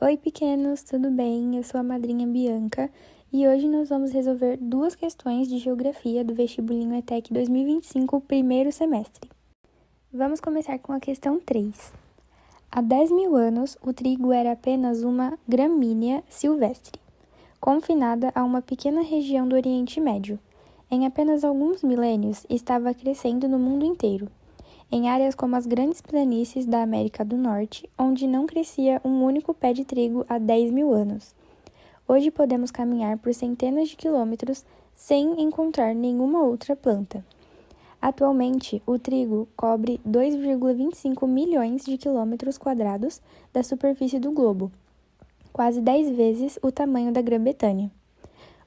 Oi, pequenos, tudo bem? Eu sou a madrinha Bianca e hoje nós vamos resolver duas questões de geografia do vestibulinho ETEC 2025, primeiro semestre. Vamos começar com a questão 3. Há 10 mil anos, o trigo era apenas uma gramínea silvestre, confinada a uma pequena região do Oriente Médio. Em apenas alguns milênios, estava crescendo no mundo inteiro, em áreas como as grandes planícies da América do Norte, onde não crescia um único pé de trigo há 10 mil anos. Hoje podemos caminhar por centenas de quilômetros sem encontrar nenhuma outra planta. Atualmente, o trigo cobre 2,25 milhões de quilômetros quadrados da superfície do globo, quase 10 vezes o tamanho da Grã-Bretanha.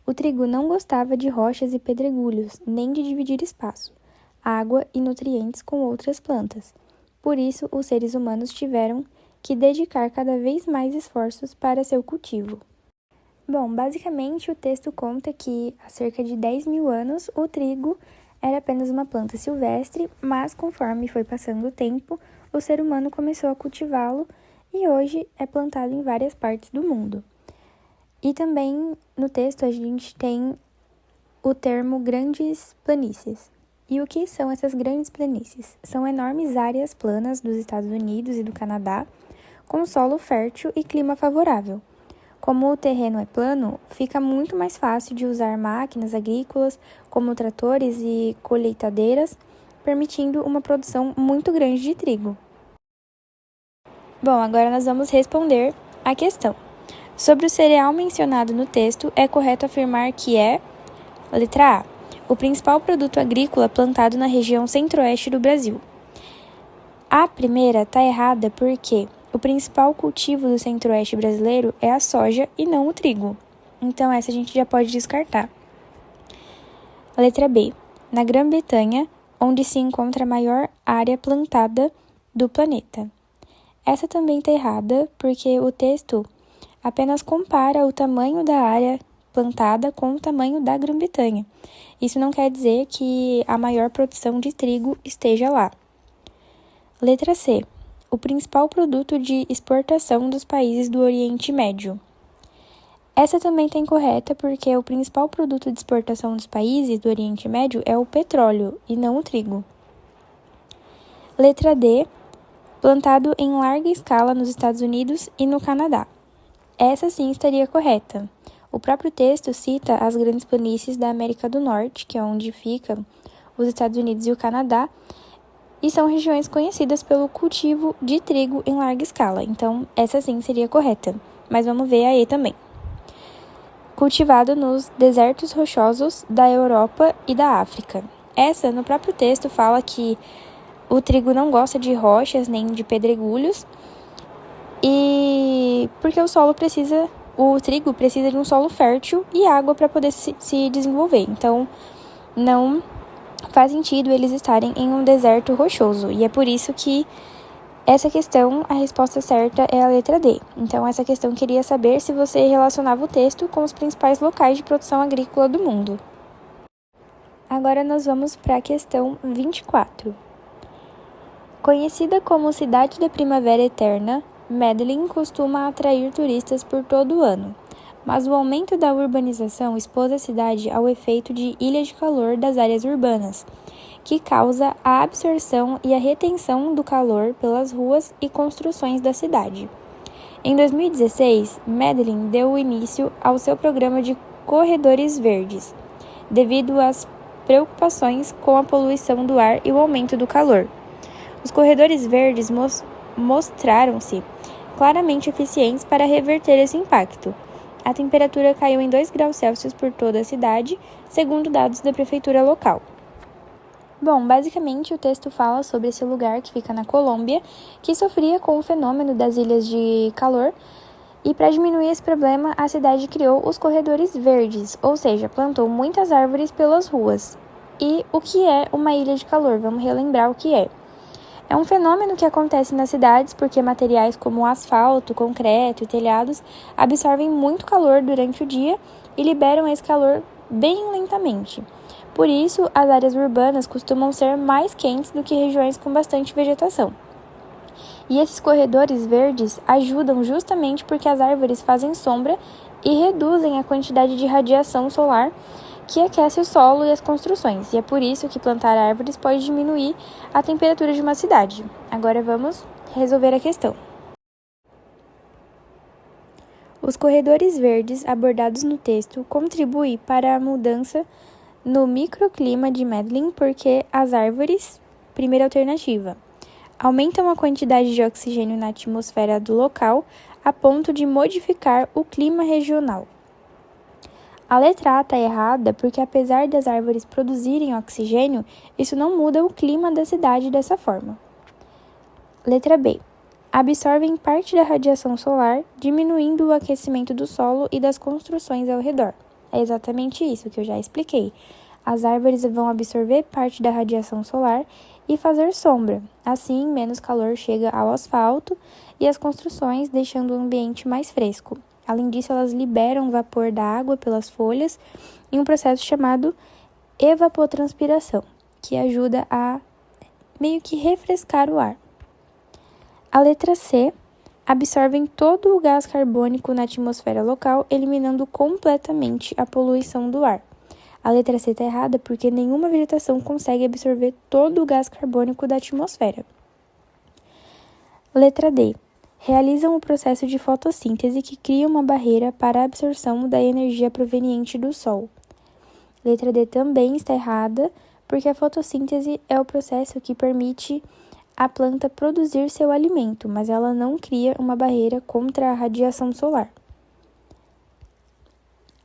O trigo não gostava de rochas e pedregulhos, nem de dividir espaço, água e nutrientes com outras plantas. Por isso, os seres humanos tiveram que dedicar cada vez mais esforços para seu cultivo. Bom, basicamente o texto conta que há cerca de 10 mil anos o trigo era apenas uma planta silvestre, mas conforme foi passando o tempo, o ser humano começou a cultivá-lo e hoje é plantado em várias partes do mundo. E também no texto a gente tem o termo grandes planícies. E o que são essas grandes planícies? São enormes áreas planas dos Estados Unidos e do Canadá, com solo fértil e clima favorável. Como o terreno é plano, fica muito mais fácil de usar máquinas agrícolas, como tratores e colheitadeiras, permitindo uma produção muito grande de trigo. Bom, agora nós vamos responder a questão. Sobre o cereal mencionado no texto, é correto afirmar que é: letra A, o principal produto agrícola plantado na região centro-oeste do Brasil. A primeira está errada porque o principal cultivo do centro-oeste brasileiro é a soja e não o trigo. Então essa a gente já pode descartar. Letra B, na Grã-Bretanha, onde se encontra a maior área plantada do planeta. Essa também está errada porque o texto apenas compara o tamanho da área plantada com o tamanho da Grã-Bretanha. Isso não quer dizer que a maior produção de trigo esteja lá. Letra C. O principal produto de exportação dos países do Oriente Médio. Essa também está incorreta porque o principal produto de exportação dos países do Oriente Médio é o petróleo e não o trigo. Letra D. Plantado em larga escala nos Estados Unidos e no Canadá. Essa sim estaria correta. O próprio texto cita as grandes planícies da América do Norte, que é onde ficam os Estados Unidos e o Canadá, e são regiões conhecidas pelo cultivo de trigo em larga escala. Então, essa sim seria correta. Mas vamos ver a E também. Cultivado nos desertos rochosos da Europa e da África. Essa, no próprio texto, fala que o trigo não gosta de rochas nem de pedregulhos, e porque o trigo precisa de um solo fértil e água para poder se desenvolver. Então, não faz sentido eles estarem em um deserto rochoso. E é por isso que essa questão, a resposta certa é a letra D. Então, essa questão queria saber se você relacionava o texto com os principais locais de produção agrícola do mundo. Agora nós vamos para a questão 24. Conhecida como Cidade da Primavera Eterna, Medellín costuma atrair turistas por todo o ano, mas o aumento da urbanização expôs a cidade ao efeito de ilha de calor das áreas urbanas, que causa a absorção e a retenção do calor pelas ruas e construções da cidade. Em 2016, Medellín deu início ao seu programa de corredores verdes, devido às preocupações com a poluição do ar e o aumento do calor. Os corredores verdes mostraram-se claramente eficientes para reverter esse impacto. A temperatura caiu em 2 graus Celsius por toda a cidade, segundo dados da prefeitura local. Bom, basicamente o texto fala sobre esse lugar que fica na Colômbia, que sofria com o fenômeno das ilhas de calor, e para diminuir esse problema, a cidade criou os corredores verdes, ou seja, plantou muitas árvores pelas ruas. E o que é uma ilha de calor? Vamos relembrar o que é. É um fenômeno que acontece nas cidades porque materiais como asfalto, concreto e telhados absorvem muito calor durante o dia e liberam esse calor bem lentamente. Por isso, as áreas urbanas costumam ser mais quentes do que regiões com bastante vegetação. E esses corredores verdes ajudam justamente porque as árvores fazem sombra e reduzem a quantidade de radiação solar que aquece o solo e as construções. E é por isso que plantar árvores pode diminuir a temperatura de uma cidade. Agora vamos resolver a questão. Os corredores verdes abordados no texto contribuem para a mudança no microclima de Medellín porque as árvores, primeira alternativa, aumentam a quantidade de oxigênio na atmosfera do local a ponto de modificar o clima regional. A letra A está errada porque, apesar das árvores produzirem oxigênio, isso não muda o clima da cidade dessa forma. Letra B. Absorvem parte da radiação solar, diminuindo o aquecimento do solo e das construções ao redor. É exatamente isso que eu já expliquei. As árvores vão absorver parte da radiação solar e fazer sombra. Assim, menos calor chega ao asfalto e às construções, deixando o ambiente mais fresco. Além disso, elas liberam vapor da água pelas folhas em um processo chamado evapotranspiração, que ajuda a meio que refrescar o ar. A letra C. Absorvem todo o gás carbônico na atmosfera local, eliminando completamente a poluição do ar. A letra C está errada porque nenhuma vegetação consegue absorver todo o gás carbônico da atmosfera. Letra D. Realizam o processo de fotossíntese que cria uma barreira para a absorção da energia proveniente do Sol. Letra D também está errada porque a fotossíntese é o processo que permite a planta produzir seu alimento, mas ela não cria uma barreira contra a radiação solar.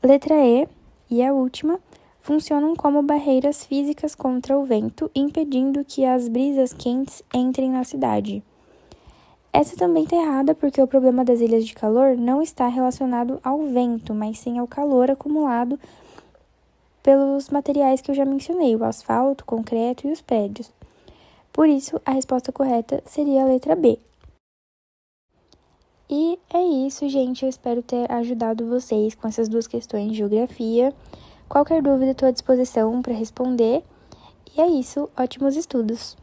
Letra E, e a última, funcionam como barreiras físicas contra o vento, impedindo que as brisas quentes entrem na cidade. Essa também está errada porque o problema das ilhas de calor não está relacionado ao vento, mas sim ao calor acumulado pelos materiais que eu já mencionei, o asfalto, o concreto e os prédios. Por isso, a resposta correta seria a letra B. E é isso, gente. Eu espero ter ajudado vocês com essas duas questões de geografia. Qualquer dúvida, estou à disposição para responder. E é isso. Ótimos estudos!